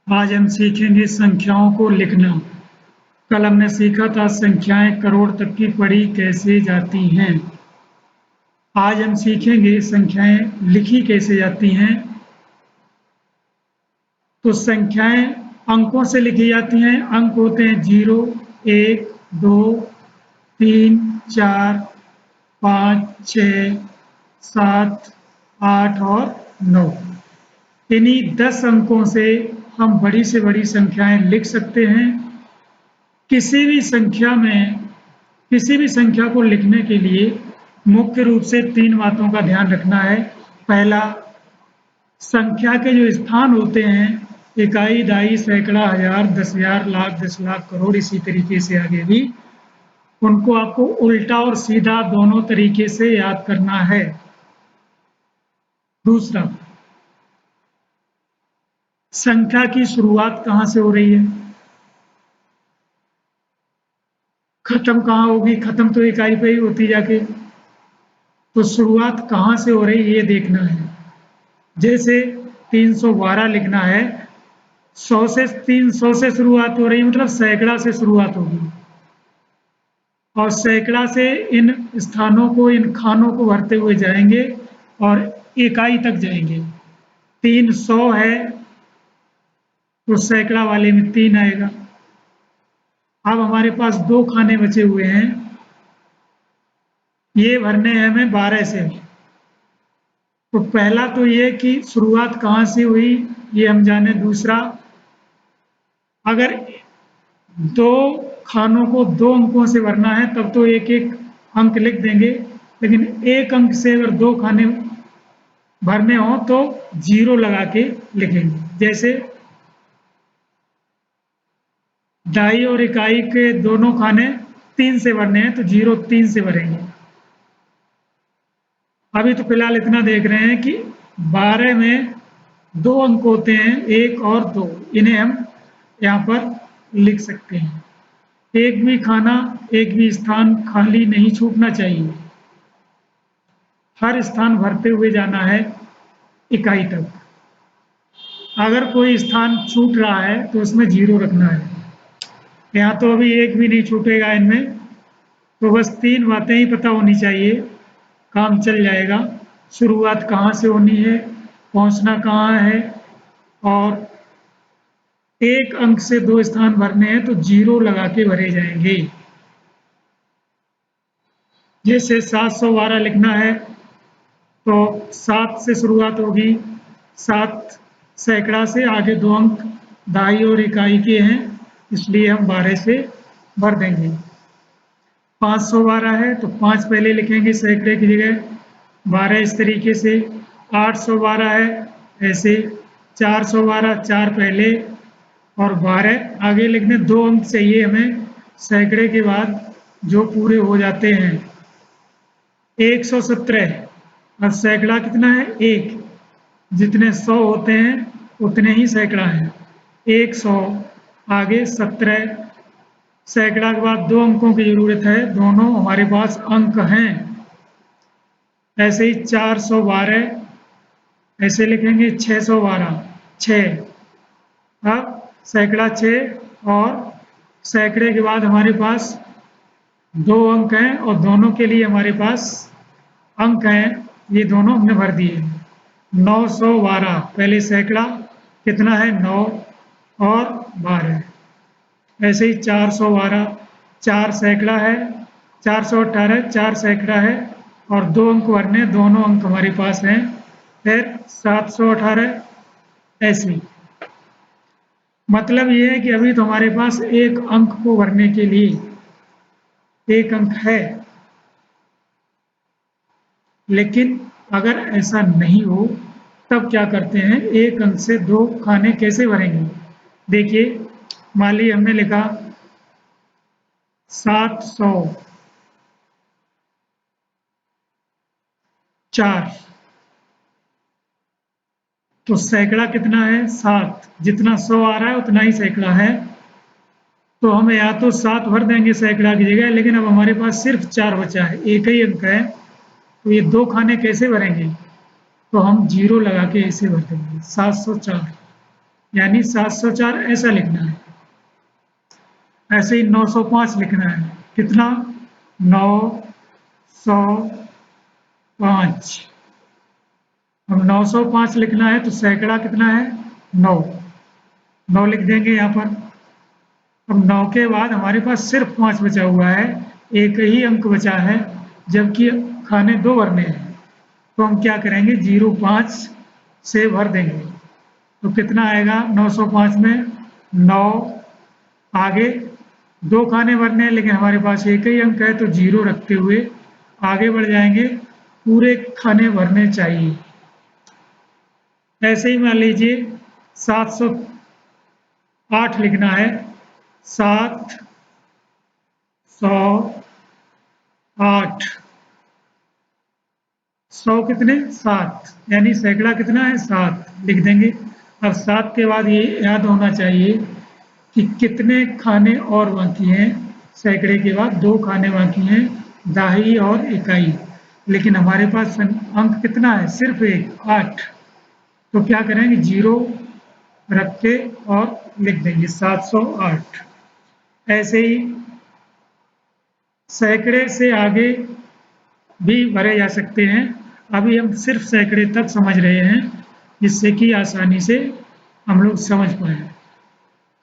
आज हम सीखेंगे संख्याओं को लिखना। कल हमने सीखा था संख्याएं करोड़ तक की पढ़ी कैसे जाती हैं। आज हम सीखेंगे संख्याएं लिखी कैसे जाती हैं। तो संख्याएं अंकों से लिखी जाती हैं। अंक होते हैं 0, 1, 2, 3, 4, 5, 6, 7, 8 और 9। इन्हीं 10 अंकों से हम बड़ी से बड़ी संख्याएं लिख सकते हैं। किसी भी संख्या में किसी भी संख्या को लिखने के लिए मुख्य रूप से 3 बातों का ध्यान रखना है। पहला, संख्या के जो स्थान होते हैं, इकाई, दहाई, सैकड़ा, हजार, 10,000, लाख, 10 लाख, करोड़, इसी तरीके से आगे भी, उनको आपको उल्टा और सीधा दोनों तरीके से याद करना है। दूसरा, संख्या की शुरुआत कहाँ से हो रही है, खत्म कहाँ होगी, खत्म तो इकाई पे ही होती जाके, तो शुरुआत कहाँ से हो रही है ये देखना है। जैसे 312 लिखना है, 100 से 300 से शुरुआत हो रही है, मतलब सैकड़ा से शुरुआत होगी, और सैकड़ा से इन स्थानों को, इन खानों को भरते हुए जाएंगे और इकाई तक जाएंगे। 300 है तो सैकड़ा वाले में 3 आएगा। अब हमारे पास 2 खाने बचे हुए हैं, ये भरने हैं हमें 12 से। तो पहला तो ये कि शुरुआत कहाँ से हुई ये हम जाने। दूसरा, अगर 2 खानों को 2 अंकों से भरना है तब तो एक एक अंक लिख देंगे, लेकिन एक अंक से अगर 2 खाने भरने हो तो 0 लगा के लिखेंगे। जैसे दहाई और इकाई के दोनों खाने 3 से भरने हैं तो 0 3 से भरेंगे। अभी तो फिलहाल इतना देख रहे हैं कि 12 में 2 अंक होते हैं, 1 और 2, इन्हें हम यहाँ पर लिख सकते हैं। एक भी खाना, एक भी स्थान खाली नहीं छूटना चाहिए, हर स्थान भरते हुए जाना है इकाई तक। अगर कोई स्थान छूट रहा है तो उसमें 0 रखना है। यहाँ तो अभी एक भी नहीं छूटेगा इनमें, तो बस 3 बातें ही पता होनी चाहिए, काम चल जाएगा। शुरुआत कहाँ से होनी है, पहुँचना कहाँ है, और एक अंक से 2 स्थान भरने हैं तो 0 लगा के भरे जाएंगे। जैसे 712 लिखना है तो 7 से शुरुआत होगी, 7 सैकड़ा से, आगे 2 अंक दहाई और इकाई के हैं, इसलिए हम 12 से भर देंगे। 512 है तो 5 पहले लिखेंगे सैकड़े की जगह, 12 इस तरीके से। 812 है ऐसे, 412 4 पहले और 12 आगे लिखने। 2 अंक चाहिए हमें सैकड़े के बाद जो पूरे हो जाते हैं। 117, और सैकड़ा कितना है, 1, जितने 100 होते हैं उतने ही सैकड़ा हैं। 100 आगे 17, सैकड़ा के बाद 2 अंकों की जरूरत है, दोनों हमारे पास अंक हैं। ऐसे ही 412 ऐसे लिखेंगे, 612 6, अब सैकड़ा 6, और सैकड़े के बाद हमारे पास 2 अंक हैं और दोनों के लिए हमारे पास अंक हैं, ये दोनों हमने भर दिए। 912 पहले सैकड़ा कितना है, 9 और 12, ऐसे ही 412 4 सैकड़ा है, 418 4 सैकड़ा है और 2 अंक भरने, दोनों अंक हमारे पास हैं। फिर 718 ऐसे। मतलब ये है कि अभी तो हमारे पास एक अंक को भरने के लिए एक अंक है, लेकिन अगर ऐसा नहीं हो तब क्या करते हैं, एक अंक से 2 खाने कैसे भरेंगे। देखिए, मान लीजिए हमने लिखा 704, तो सैकड़ा कितना है, 7, जितना 100 आ रहा है उतना ही सैकड़ा है, तो हम या तो 7 भर देंगे सैकड़ा की जगह, लेकिन अब हमारे पास सिर्फ 4 बचा है, एक ही अंक है, तो ये 2 खाने कैसे भरेंगे, तो हम 0 लगा के ऐसे भर देंगे 704। यानी 704 ऐसा लिखना है। ऐसे ही 905 लिखना है। कितना? 905। अब 905 लिखना है तो सैकड़ा कितना है? 9। 9 लिख देंगे यहाँ पर। अब 9 के बाद हमारे पास सिर्फ 5 बचा हुआ है, एक ही अंक बचा है, जबकि खाने 2 भरने हैं। तो हम क्या करेंगे? 05 से भर देंगे। तो कितना आएगा 905 में? 9। आगे 2 खाने भरने हैं, लेकिन हमारे पास एक ही अंक है, तो 0 रखते हुए आगे बढ़ जाएंगे। पूरे खाने भरने चाहिए। ऐसे ही मान लीजिए 708 लिखना है। 708। 100 कितने? 7, यानी सैकड़ा कितना है? 7 लिख देंगे। अब 7 के बाद ये याद होना चाहिए कि कितने खाने और बाकी हैं। सैकड़े के बाद 2 खाने बाकी हैं, दाही और इकाई। लेकिन हमारे पास अंक कितना है? सिर्फ एक, 8। तो क्या करेंगे? 0 रख के और लिख देंगे 708। ऐसे ही सैकड़े से आगे भी भरे जा सकते हैं। अभी हम सिर्फ सैकड़े तक समझ रहे हैं, जिससे कि आसानी से हम लोग समझ पाए।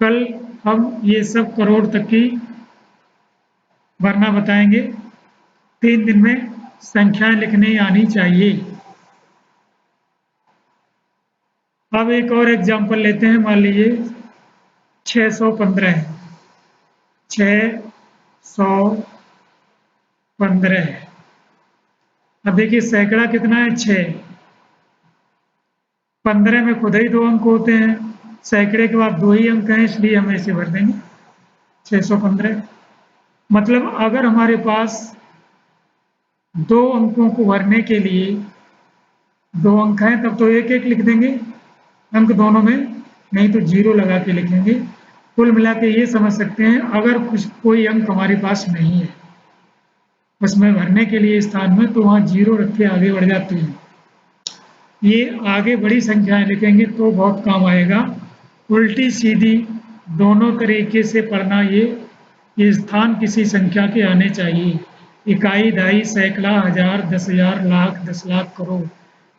कल हम ये सब करोड़ तक की भरना बताएंगे। 3 दिन में संख्याएं लिखने आनी चाहिए। अब एक और एग्जांपल लेते हैं। मान लीजिए 615 है। 615। अब देखिए सैकड़ा कितना है? 6। 15 में खुद ही 2 अंक होते हैं, सैकड़े के बाद 2 ही अंक हैं, इसलिए हम ऐसे भर देंगे 615। मतलब अगर हमारे पास 2 अंकों को भरने के लिए 2 अंक हैं, तब तो एक एक लिख देंगे अंक दोनों में, नहीं तो 0 लगा के लिखेंगे। कुल मिला के ये समझ सकते हैं, अगर कुछ कोई अंक हमारे पास नहीं है उसमें भरने के लिए स्थान में, तो वहाँ 0 रख के आगे बढ़ जाते हैं। ये आगे बड़ी संख्याएं लिखेंगे तो बहुत काम आएगा। उल्टी सीधी दोनों तरीके से पढ़ना। ये स्थान किसी संख्या के आने चाहिए। इकाई, दहाई, सैकड़ा, हजार, 10,000, लाख, 10 लाख, करोड़।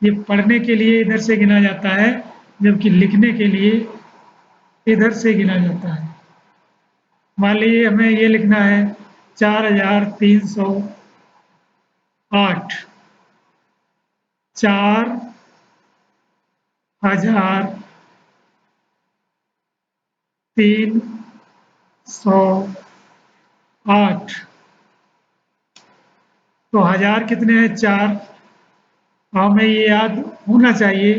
ये पढ़ने के लिए इधर से गिना जाता है, जबकि लिखने के लिए इधर से गिना जाता है। मान लीजिए हमें ये लिखना है 4,308। 4,308। तो हजार कितने हैं? 4। हमें ये याद होना चाहिए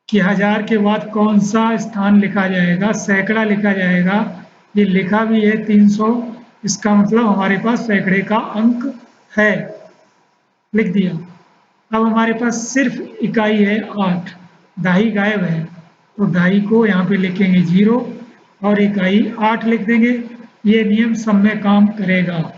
कि हजार के बाद कौन सा स्थान लिखा जाएगा? सैकड़ा लिखा जाएगा। ये लिखा भी है 300, इसका मतलब हमारे पास सैकड़े का अंक है, लिख दिया। अब हमारे पास सिर्फ इकाई है 8, दाही गायब है, तो दाही को यहाँ पे लिखेंगे 0 और इकाई 8 लिख देंगे। ये नियम सब में काम करेगा।